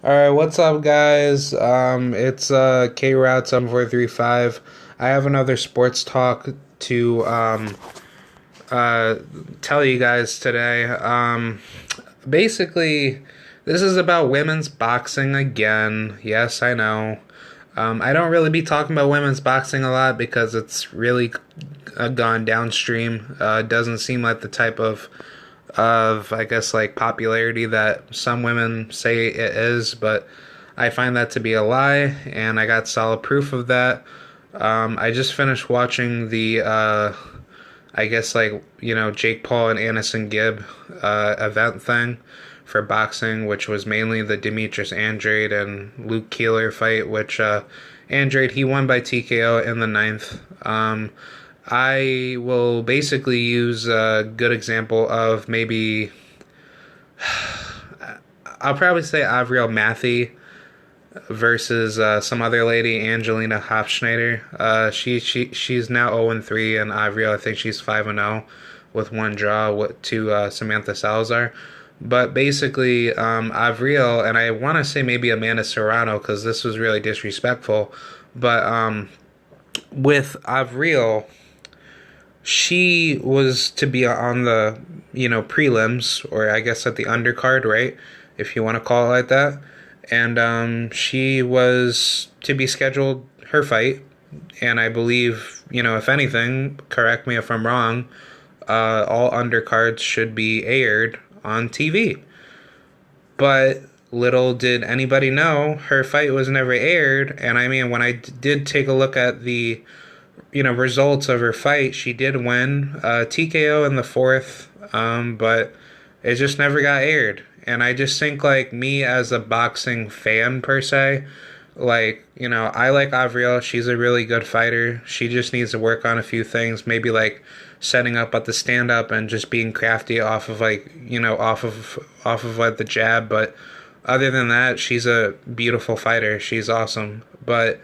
All right, what's up, guys? It's K Route 7435. I have another sports talk to uh, tell you guys today. Basically, this is about women's boxing again. Yes, I know. I don't really be talking about women's boxing a lot because it's really gone downstream. Doesn't seem like the type of I guess like popularity that some women say it is, but I find that to be a lie, and I got solid proof of that. I just finished watching the I guess like Jake Paul and Anderson Gibb event thing for boxing, which was mainly the Demetrius Andrade and Luke Keeler fight, which Andrade he won by TKO in the ninth. I will basically use a good example of maybe I'll probably say Avril Mathy versus some other lady, Angelina Hofschneider. She's now 0-3, and Avril I think she's 5-0 with one draw to Samantha Salazar. But basically, Avril, and I want to say maybe Amanda Serrano because this was really disrespectful. But with Avril, she was to be on the prelims, or I guess at the undercard, right, if you want to call it like that. And she was to be scheduled her fight, and I believe, if anything, correct me if I'm wrong, all undercards should be aired on TV. But little did anybody know her fight was never aired. And I mean, when I did take a look at the results of her fight, she did win TKO in the fourth, but it just never got aired. And I just think, like, me as a boxing fan per se, like, I like Avril. She's a really good fighter. She just needs to work on a few things, maybe like setting up at the stand up and just being crafty off of like off of like the jab. But other than that, she's a beautiful fighter. She's awesome. But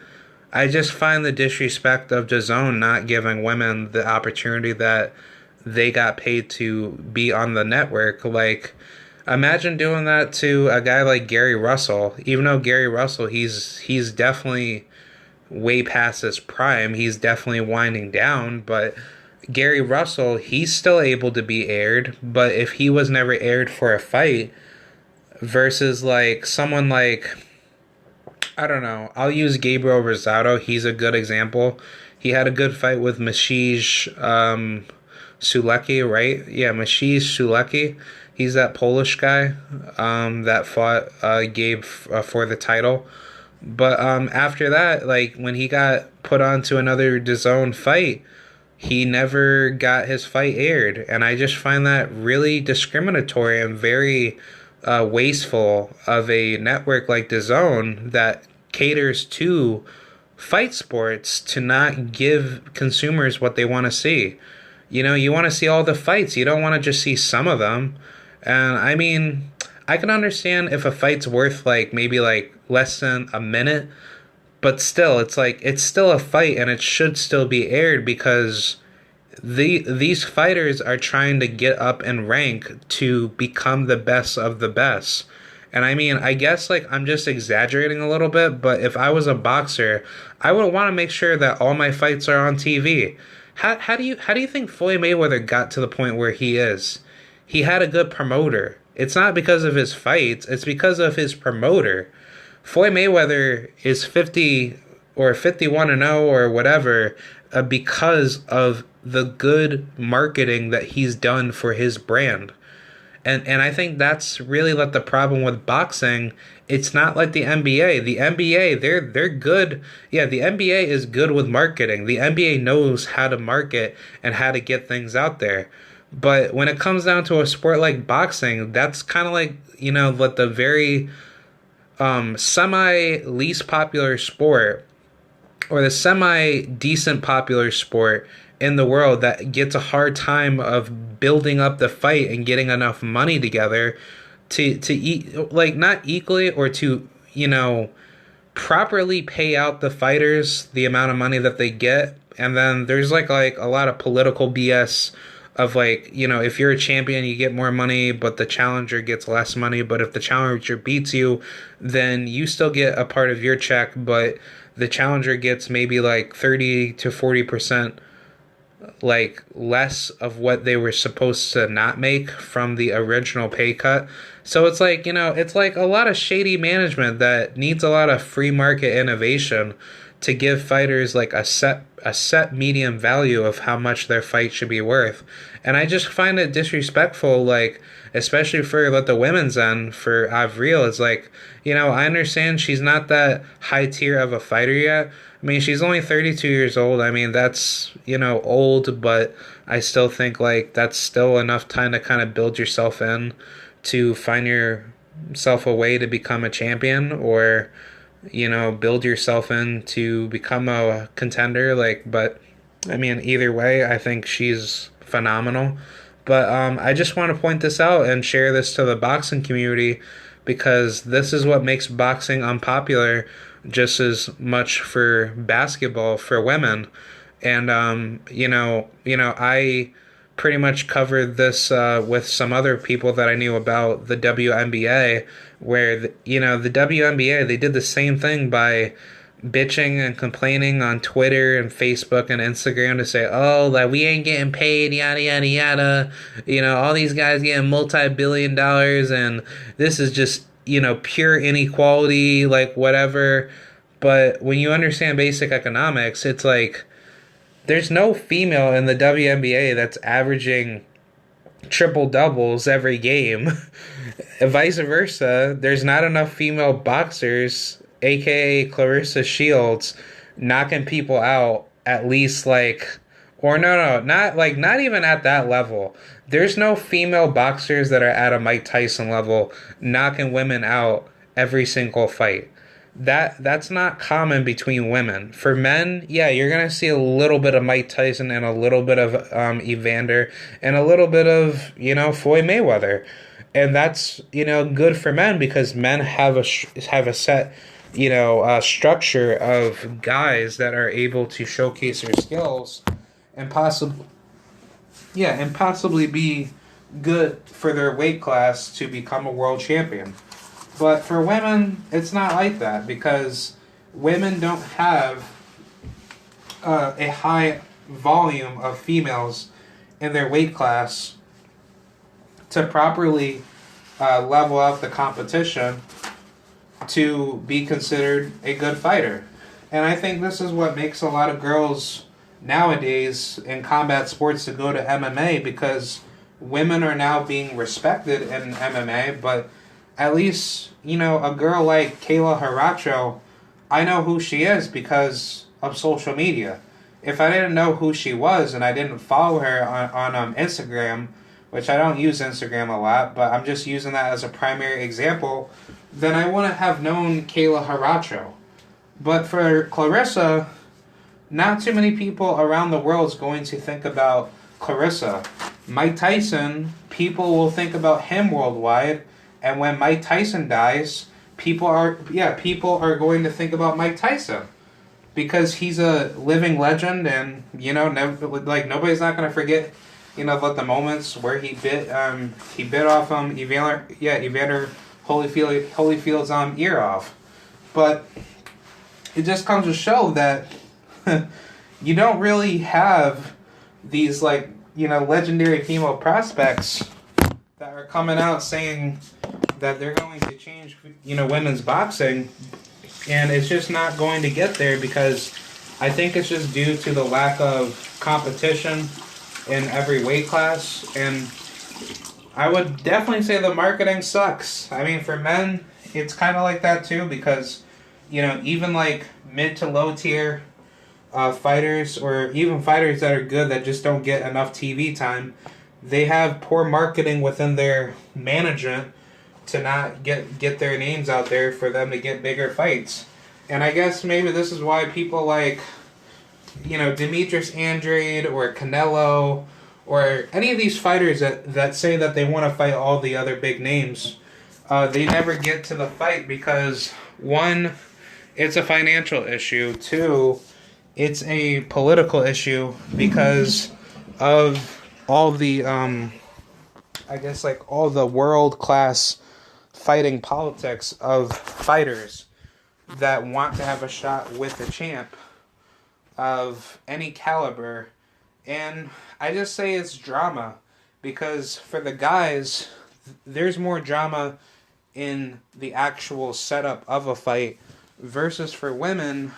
I just find the disrespect of DAZN not giving women the opportunity that they got paid to be on the network. Like, imagine doing that to a guy like Gary Russell. Even though Gary Russell, he's definitely way past his prime. He's definitely winding down, but Gary Russell, he's still able to be aired. But if he was never aired for a fight, versus like someone like, I don't know. I'll use Gabriel Rosado. He's a good example. He had a good fight with Maciej Sulecki, right? Yeah, Maciej Sulecki. He's that Polish guy that fought Gabe for the title. But after that, like when he got put onto another DAZN fight, he never got his fight aired, and I just find that really discriminatory and very wasteful of a network like DAZN that caters to fight sports to not give consumers what they want to see. You want to see all the fights. You don't want to just see some of them. And I mean, I can understand if a fight's worth like maybe like less than a minute, but still, it's like it's still a fight and it should still be aired because these fighters are trying to get up in rank to become the best of the best. And I mean, I guess like I'm just exaggerating a little bit, but if I was a boxer, I would want to make sure that all my fights are on TV. How do you think Floyd Mayweather got to the point where he is? He had a good promoter. It's not because of his fights, it's because of his promoter. Floyd Mayweather is 50 or 51-0 or whatever because of the good marketing that he's done for his brand. And I think that's really like the problem with boxing. It's not like the NBA. The NBA, they're good. Yeah, the NBA is good with marketing. The NBA knows how to market and how to get things out there. But when it comes down to a sport like boxing, that's kind of like, like the very semi least popular sport, or the semi decent popular sport in the world that gets a hard time of building up the fight and getting enough money together to eat, like, not equally or to properly pay out the fighters the amount of money that they get. And then there's like a lot of political BS of like, if you're a champion, you get more money, but the challenger gets less money. But if the challenger beats you, then you still get a part of your check, but the challenger gets maybe like 30 to 40% like less of what they were supposed to not make from the original pay cut. So it's like, it's like a lot of shady management that needs a lot of free market innovation to give fighters like a set medium value of how much their fight should be worth. And I just find it disrespectful, like especially for like the women's end for Avril. It's like, I understand she's not that high tier of a fighter yet. I mean, she's only 32 years old. I mean, that's, old, but I still think like that's still enough time to kind of build yourself in to find yourself a way to become a champion, or build yourself in to become a contender. Like, but I mean, either way, I think she's phenomenal. But I just want to point this out and share this to the boxing community, because this is what makes boxing unpopular just as much for basketball for women. And I pretty much covered this with some other people that I knew about the WNBA, where the WNBA, they did the same thing by bitching and complaining on Twitter and Facebook and Instagram to say, oh, that we ain't getting paid, yada yada yada. All these guys getting multi-billion dollars, and this is just pure inequality, like whatever. But when you understand basic economics, it's like there's no female in the WNBA that's averaging triple doubles every game. Vice versa, there's not enough female boxers, aka Clarissa Shields, knocking people out at least like, or no, not even at that level. There's no female boxers that are at a Mike Tyson level knocking women out every single fight. That's not common between women. For men, yeah, you're gonna see a little bit of Mike Tyson and a little bit of Evander and a little bit of Floyd Mayweather, and that's good for men, because men have a set structure of guys that are able to showcase their skills and possibly be good for their weight class to become a world champion. But for women, it's not like that, because women don't have a high volume of females in their weight class to properly level out the competition to be considered a good fighter. And I think this is what makes a lot of girls nowadays in combat sports to go to MMA, because women are now being respected in MMA, but at least, a girl like Kayla Haracho, I know who she is because of social media. If I didn't know who she was and I didn't follow her on Instagram, which I don't use Instagram a lot, but I'm just using that as a primary example, then I wouldn't have known Kayla Haracho. But for Clarissa, not too many people around the world is going to think about Clarissa. Mike Tyson, people will think about him worldwide. And when Mike Tyson dies, people are going to think about Mike Tyson, because he's a living legend, and nobody's not going to forget the moments where he bit off Evander Holyfield's ear off. But it just comes to show that you don't really have these legendary female prospects that are coming out saying that they're going to change, women's boxing, and it's just not going to get there, because I think it's just due to the lack of competition in every weight class, and I would definitely say the marketing sucks. I mean, for men, it's kind of like that too, because, even like mid to low tier fighters, or even fighters that are good that just don't get enough TV time, they have poor marketing within their management to not get their names out there for them to get bigger fights. And I guess maybe this is why people like, Demetrius Andrade or Canelo or any of these fighters that say that they want to fight all the other big names, they never get to the fight, because one, it's a financial issue. Two, it's a political issue because of all the I guess like all the world class fighting politics of fighters that want to have a shot with a champ of any caliber. And I just say it's drama because for the guys, there's more drama in the actual setup of a fight versus for women.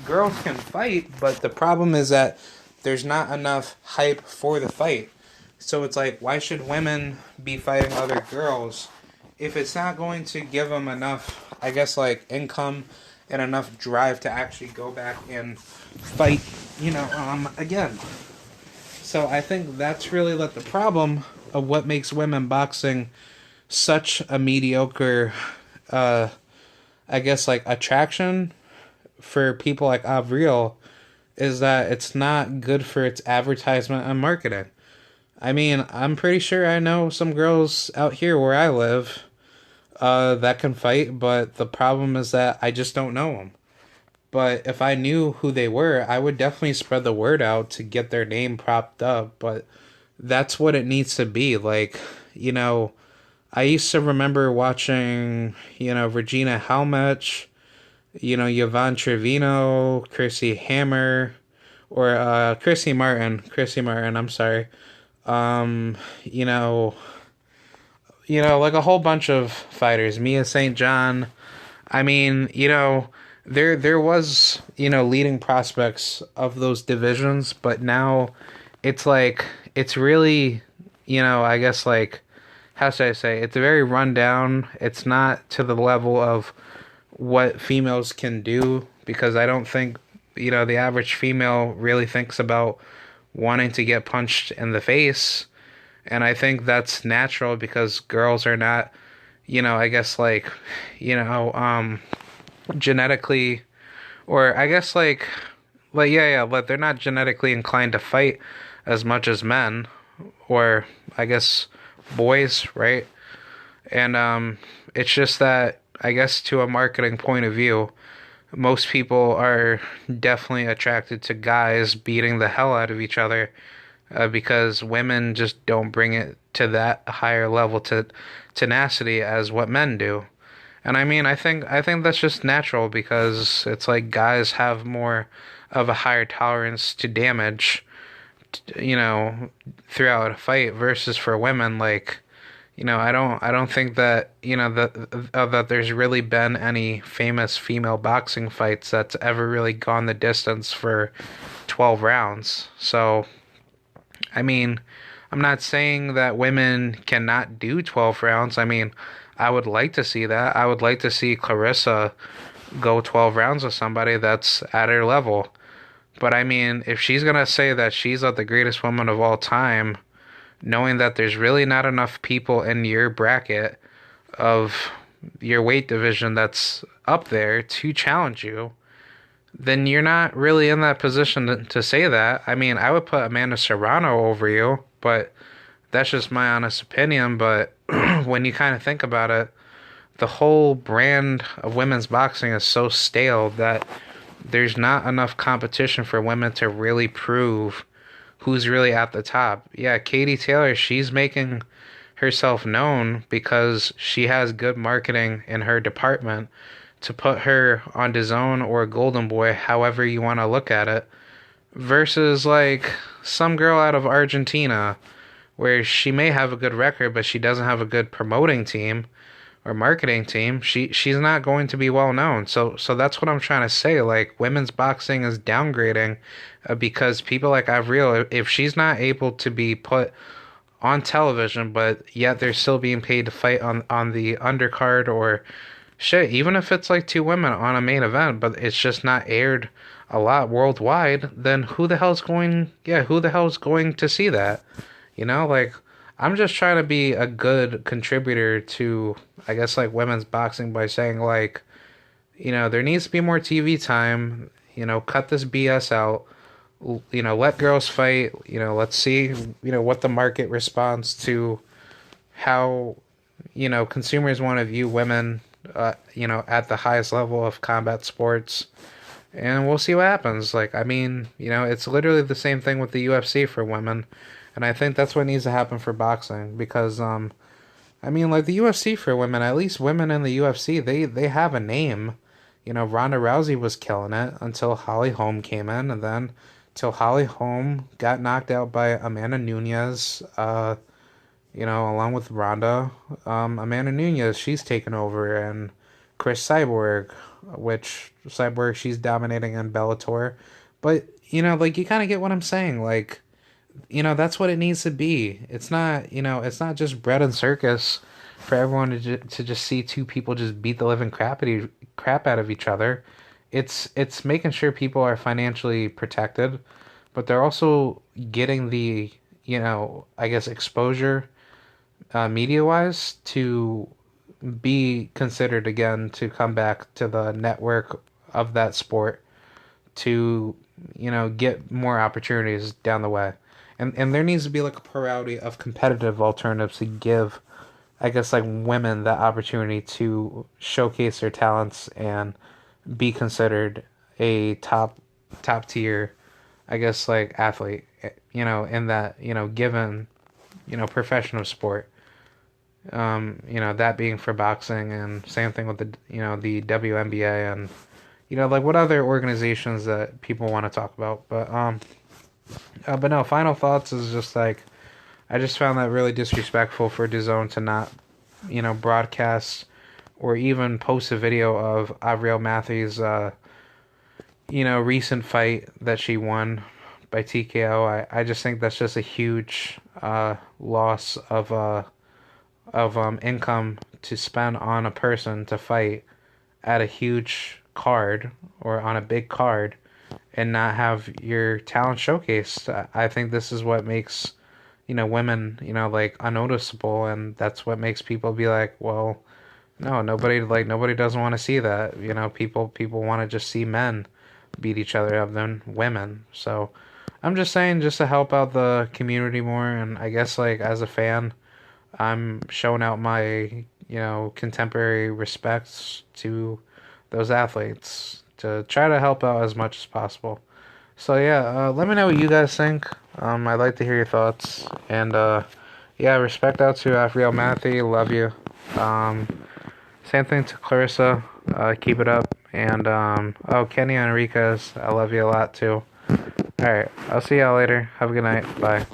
Girls can fight, but the problem is that there's not enough hype for the fight. So it's like, why should women be fighting other girls if it's not going to give them enough, I guess, like income and enough drive to actually go back and fight, again. So I think that's really like the problem of what makes women boxing such a mediocre, I guess, like attraction for people like Avril is that it's not good for its advertisement and marketing. I mean, I'm pretty sure I know some girls out here where I live that can fight, but the problem is that I just don't know them. But if I knew who they were, I would definitely spread the word out to get their name propped up. But that's what it needs to be. Like, I used to remember watching, Regina Halmich, Yvonne Trevino, Chrissy Hammer, or Chrissy Martin, I'm sorry. You know, like a whole bunch of fighters, Mia St. John. I mean, there was, leading prospects of those divisions, but now it's like, it's really, I guess like, how should I say, it's very run down. It's not to the level of what females can do, because I don't think, the average female really thinks about wanting to get punched in the face. And I think that's natural because girls are not, I guess like, genetically, or I guess yeah, but they're not genetically inclined to fight as much as men, or I guess boys, right? And it's just that I guess to a marketing point of view, most people are definitely attracted to guys beating the hell out of each other, because women just don't bring it to that higher level to tenacity as what men do. And I mean, I think that's just natural because it's like guys have more of a higher tolerance to damage, throughout a fight versus for women. Like, I don't think that, that there's really been any famous female boxing fights that's ever really gone the distance for 12 rounds. So, I mean, I'm not saying that women cannot do 12 rounds. I mean, I would like to see that. I would like to see Clarissa go 12 rounds with somebody that's at her level. But I mean, if she's going to say that she's like the greatest woman of all time, knowing that there's really not enough people in your bracket of your weight division that's up there to challenge you, then you're not really in that position to say that. I mean, I would put Amanda Serrano over you, but that's just my honest opinion. But when you kind of think about it, the whole brand of women's boxing is so stale that there's not enough competition for women to really prove who's really at the top. Yeah, Katie Taylor, she's making herself known because she has good marketing in her department to put her on DAZN or Golden Boy, however you want to look at it, versus like some girl out of Argentina where she may have a good record, but she doesn't have a good promoting team or marketing team. She's not going to be well known. So that's what I'm trying to say. Like, women's boxing is downgrading because people like Avril, if she's not able to be put on television, but yet they're still being paid to fight on the undercard, or shit, even if it's like two women on a main event, but it's just not aired a lot worldwide, then who the hell's going to see that? Like, I'm just trying to be a good contributor to, I guess, like women's boxing by saying, like, there needs to be more TV time, cut this BS out, let girls fight, let's see, what the market responds to how, consumers want to view women, at the highest level of combat sports, and we'll see what happens. Like, I mean, it's literally the same thing with the UFC for women. And I think that's what needs to happen for boxing because I mean, like the UFC for women, at least women in the UFC, they have a name. You know, Ronda Rousey was killing it until Holly Holm came in, and then till Holly Holm got knocked out by Amanda Nunes. You know, along with Ronda, Amanda Nunes, she's taken over, and Chris Cyborg, which Cyborg she's dominating in Bellator, but you know, like you kind of get what I'm saying, like you know that's what it needs to be. It's not it's not just bread and circus for everyone to just see two people just beat the living crap out of each other. It's making sure people are financially protected, but they're also getting the I guess exposure media wise to be considered again to come back to the network of that sport to get more opportunities down the way. And there needs to be like a plurality of competitive alternatives to give I guess like women that opportunity to showcase their talents and be considered a top tier I guess like athlete in that given profession of sport. That being for boxing, and same thing with the WNBA, and like what other organizations that people want to talk about. But no, final thoughts is just like I just found that really disrespectful for DAZN to not broadcast or even post a video of Avril Matthews recent fight that she won by TKO. I just think that's just a huge loss of income to spend on a person to fight at a huge card or on a big card and not have your talent showcased. I think this is what makes women like unnoticeable, and that's what makes people be like, well, no, nobody doesn't want to see that. People want to just see men beat each other up than women. So I'm just saying, just to help out the community more, and I guess like as a fan, I'm showing out my, contemporary respects to those athletes to try to help out as much as possible. So yeah, let me know what you guys think. I'd like to hear your thoughts. And yeah, respect out to Afriel Matthew. Love you. Um, Same thing to Clarissa. Keep it up. And oh, Kenny Enriquez. I love you a lot too. All right, I'll see y'all later. Have a good night. Bye.